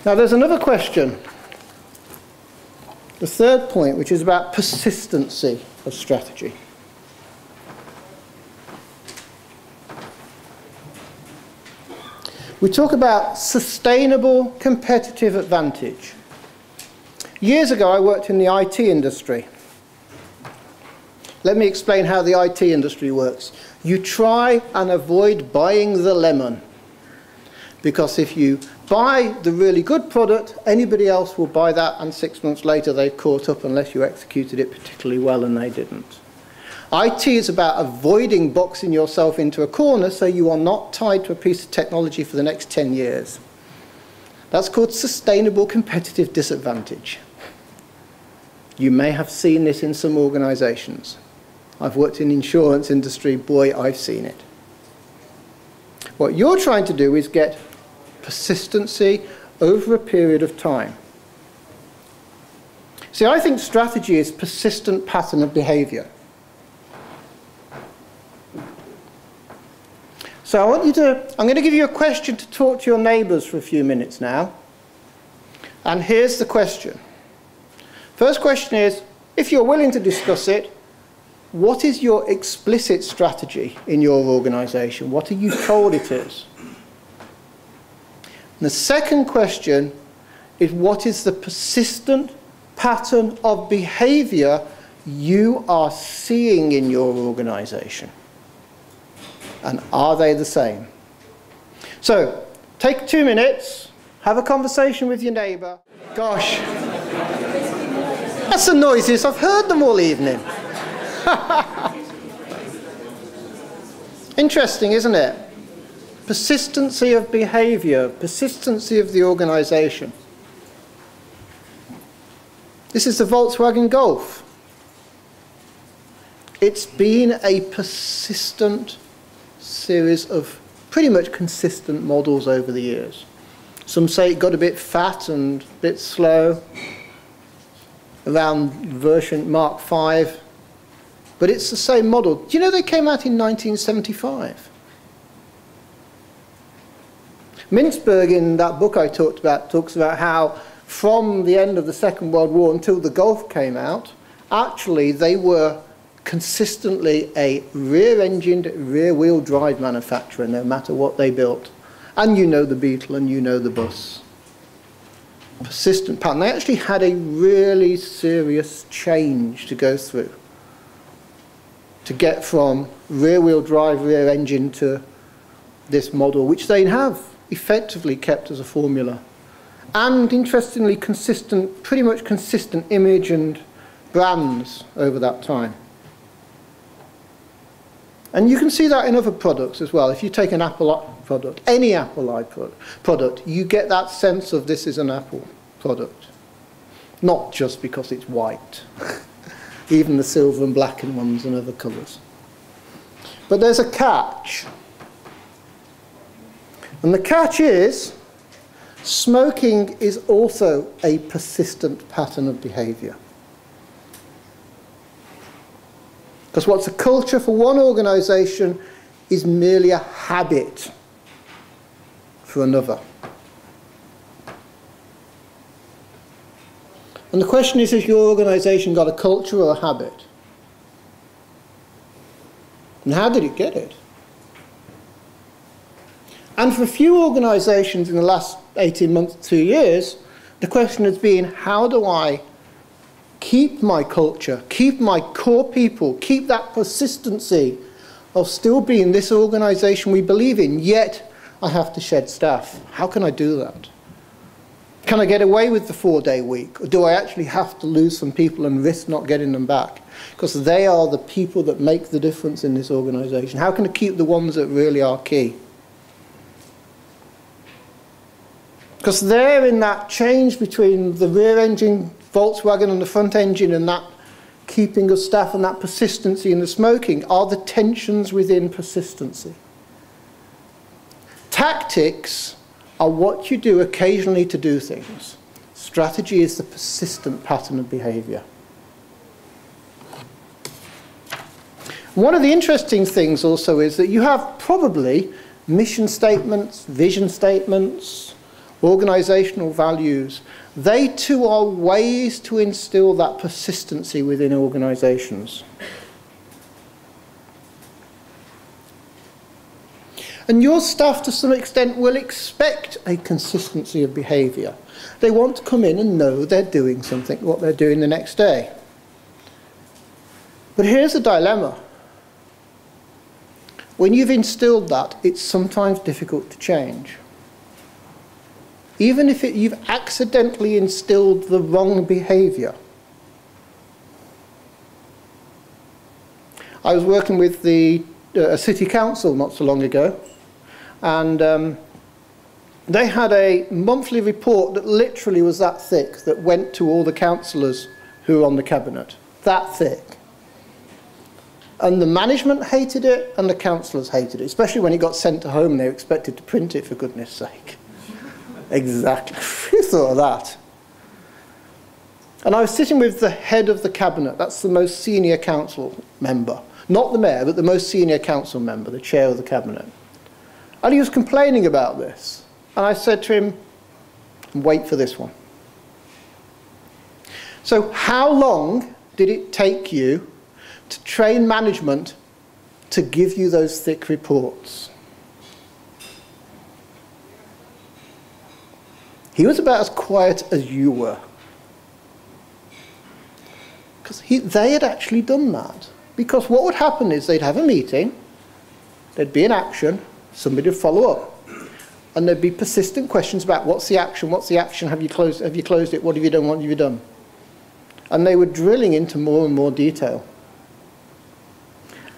Now there's another question, the third point, which is about persistency of strategy. We talk about sustainable competitive advantage. Years ago I worked in the IT industry. Let me explain how the IT industry works. You try and avoid buying the lemon, because if you buy the really good product, anybody else will buy that, and 6 months later they've caught up unless you executed it particularly well, and they didn't. IT is about avoiding boxing yourself into a corner so you are not tied to a piece of technology for the next 10 years. That's called sustainable competitive disadvantage. You may have seen this in some organizations. I've worked in the insurance industry, boy, I've seen it. What you're trying to do is get persistency over a period of time. See, I think strategy is persistent pattern of behavior. So I'm going to give you a question to talk to your neighbours for a few minutes now. And here's the question. First question is, if you're willing to discuss it, what is your explicit strategy in your organisation? What are you told it is? And the second question is, what is the persistent pattern of behaviour you are seeing in your organisation? And are they the same? So, take 2 minutes, have a conversation with your neighbour. Gosh, that's the noisiest I've heard them all evening. Interesting, isn't it? Persistency of behaviour, persistency of the organisation. This is the Volkswagen Golf. It's been a persistent series of pretty much consistent models over the years. Some say it got a bit fat and a bit slow around version Mark 5. But it's the same model. Do you know they came out in 1975? Mintzberg, in that book I talked about, talks about how from the end of the Second World War until the Golf came out, actually they were consistently a rear-engined, rear-wheel drive manufacturer, no matter what they built. And you know the Beetle and you know the bus. Persistent pattern. They actually had a really serious change to go through to get from rear-wheel drive, rear engine to this model, which they have effectively kept as a formula. And interestingly consistent, pretty much consistent image and brands over that time. And you can see that in other products as well. If you take an Apple product, any Apple product, you get that sense of this is an Apple product. Not just because it's white. Even the silver and blackened ones and other colours. But there's a catch. And the catch is, smoking is also a persistent pattern of behaviour. Because what's a culture for one organisation is merely a habit for another. And the question is, has your organisation got a culture or a habit? And how did it get it? And for a few organisations in the last 18 months, 2 years, the question has been, how do I keep my culture, keep my core people, keep that persistency of still being this organisation we believe in, yet I have to shed staff? How can I do that? Can I get away with the 4-day week? Or do I actually have to lose some people and risk not getting them back? Because they are the people that make the difference in this organisation. How can I keep the ones that really are key? Because they're in that change between the rear engine Volkswagen and the front engine, and that keeping of staff and that persistency in the smoking are the tensions within persistency. Tactics are what you do occasionally to do things. Strategy is the persistent pattern of behaviour. One of the interesting things also is that you have probably mission statements, vision statements, organisational values, they too are ways to instill that persistency within organisations. And your staff, to some extent, will expect a consistency of behaviour. They want to come in and know they're doing something, what they're doing the next day. But here's a dilemma. When you've instilled that, it's sometimes difficult to change. Even if you've accidentally instilled the wrong behaviour. I was working with the city council not so long ago, and they had a monthly report that literally was that thick, that went to all the councillors who were on the cabinet. That thick. And the management hated it, and the councillors hated it, especially when it got sent to home and they were expected to print it, for goodness sake. Exactly. Who thought of that? And I was sitting with the head of the cabinet. That's the most senior council member. Not the mayor, but the most senior council member, the chair of the cabinet. And he was complaining about this. And I said to him, wait for this one. So how long did it take you to train management to give you those thick reports? He was about as quiet as you were. Because they had actually done that. Because what would happen is they'd have a meeting, there'd be an action, somebody would follow up. And there'd be persistent questions about what's the action, have you closed it, what have you done, what have you done? And they were drilling into more and more detail.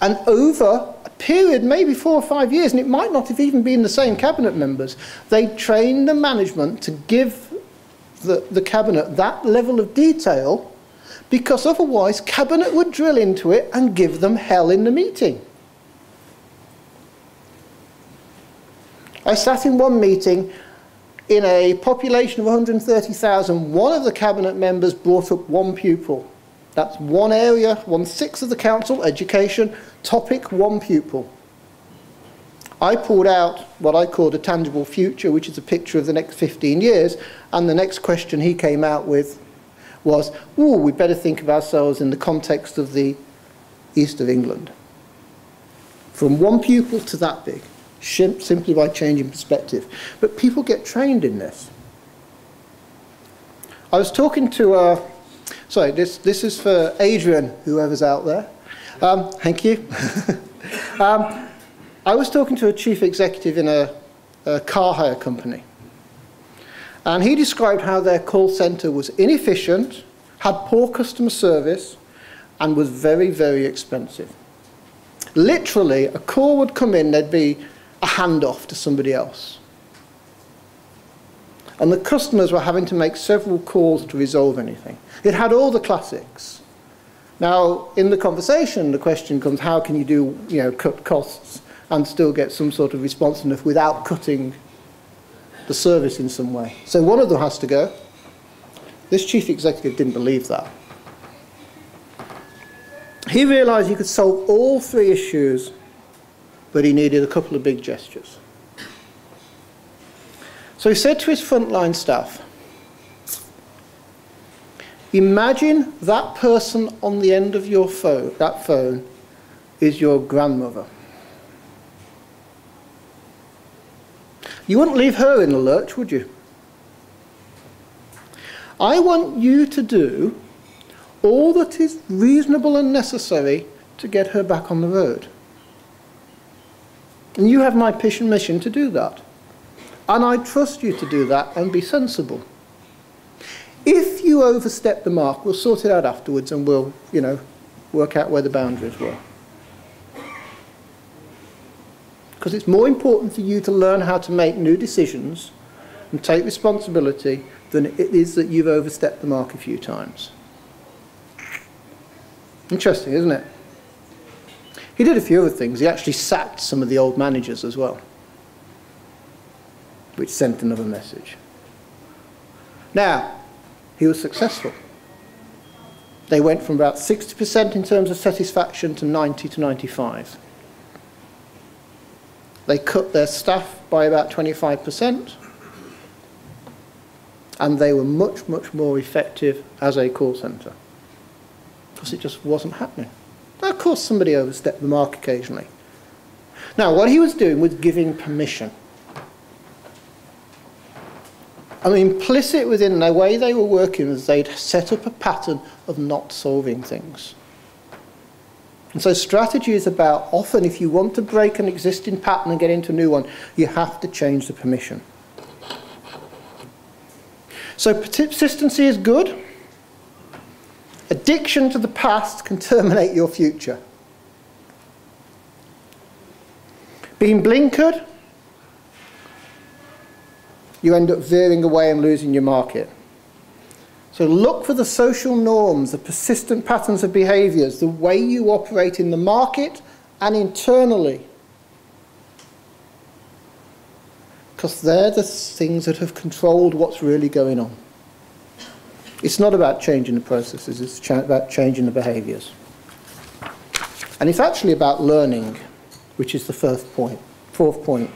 And over a period, maybe 4 or 5 years, and it might not have even been the same cabinet members, they trained the management to give the cabinet that level of detail, because otherwise cabinet would drill into it and give them hell in the meeting. I sat in one meeting in a population of 130,000. One of the cabinet members brought up one pupil. That's one area, 1/6 of the council, education, topic, one pupil. I pulled out what I called a tangible future, which is a picture of the next 15 years, and the next question he came out with was, ooh, we'd better think of ourselves in the context of the east of England. From one pupil to that big, simply by changing perspective. But people get trained in this. I was talking to sorry, this is for Adrian, whoever's out there. Thank you. I was talking to a chief executive in a car hire company. And he described how their call centre was inefficient, had poor customer service, and was very, very expensive. Literally, a call would come in, there'd be a handoff to somebody else. And the customers were having to make several calls to resolve anything. It had all the classics. Now, in the conversation, the question comes, how can you do, cut costs and still get some sort of responsiveness without cutting the service in some way? So one of them has to go. This chief executive didn't believe that. He realised he could solve all 3 issues, but he needed a couple of big gestures. So he said to his frontline staff, imagine that person on the end of your phone, that phone is your grandmother. You wouldn't leave her in the lurch, would you? I want you to do all that is reasonable and necessary to get her back on the road. And you have my mission to do that. And I trust you to do that and be sensible. If you overstep the mark, we'll sort it out afterwards and we'll, work out where the boundaries were. Because it's more important for you to learn how to make new decisions and take responsibility than it is that you've overstepped the mark a few times. Interesting, isn't it? He did a few other things. He actually sacked some of the old managers as well, which sent another message. Now, he was successful. They went from about 60% in terms of satisfaction to 90 to 95. They cut their staff by about 25%. and they were much, much more effective as a call centre because it just wasn't happening. Now, of course, somebody overstepped the mark occasionally. Now, what he was doing was giving permission. And implicit within the way they were working was they'd set up a pattern of not solving things. And so strategy is about, often if you want to break an existing pattern and get into a new one, you have to change the permission. So persistency is good. Addiction to the past can terminate your future. Being blinkered, you end up veering away and losing your market. So look for the social norms, the persistent patterns of behaviours, the way you operate in the market and internally. Because they're the things that have controlled what's really going on. It's not about changing the processes, it's about changing the behaviours. And it's actually about learning, which is the fourth point.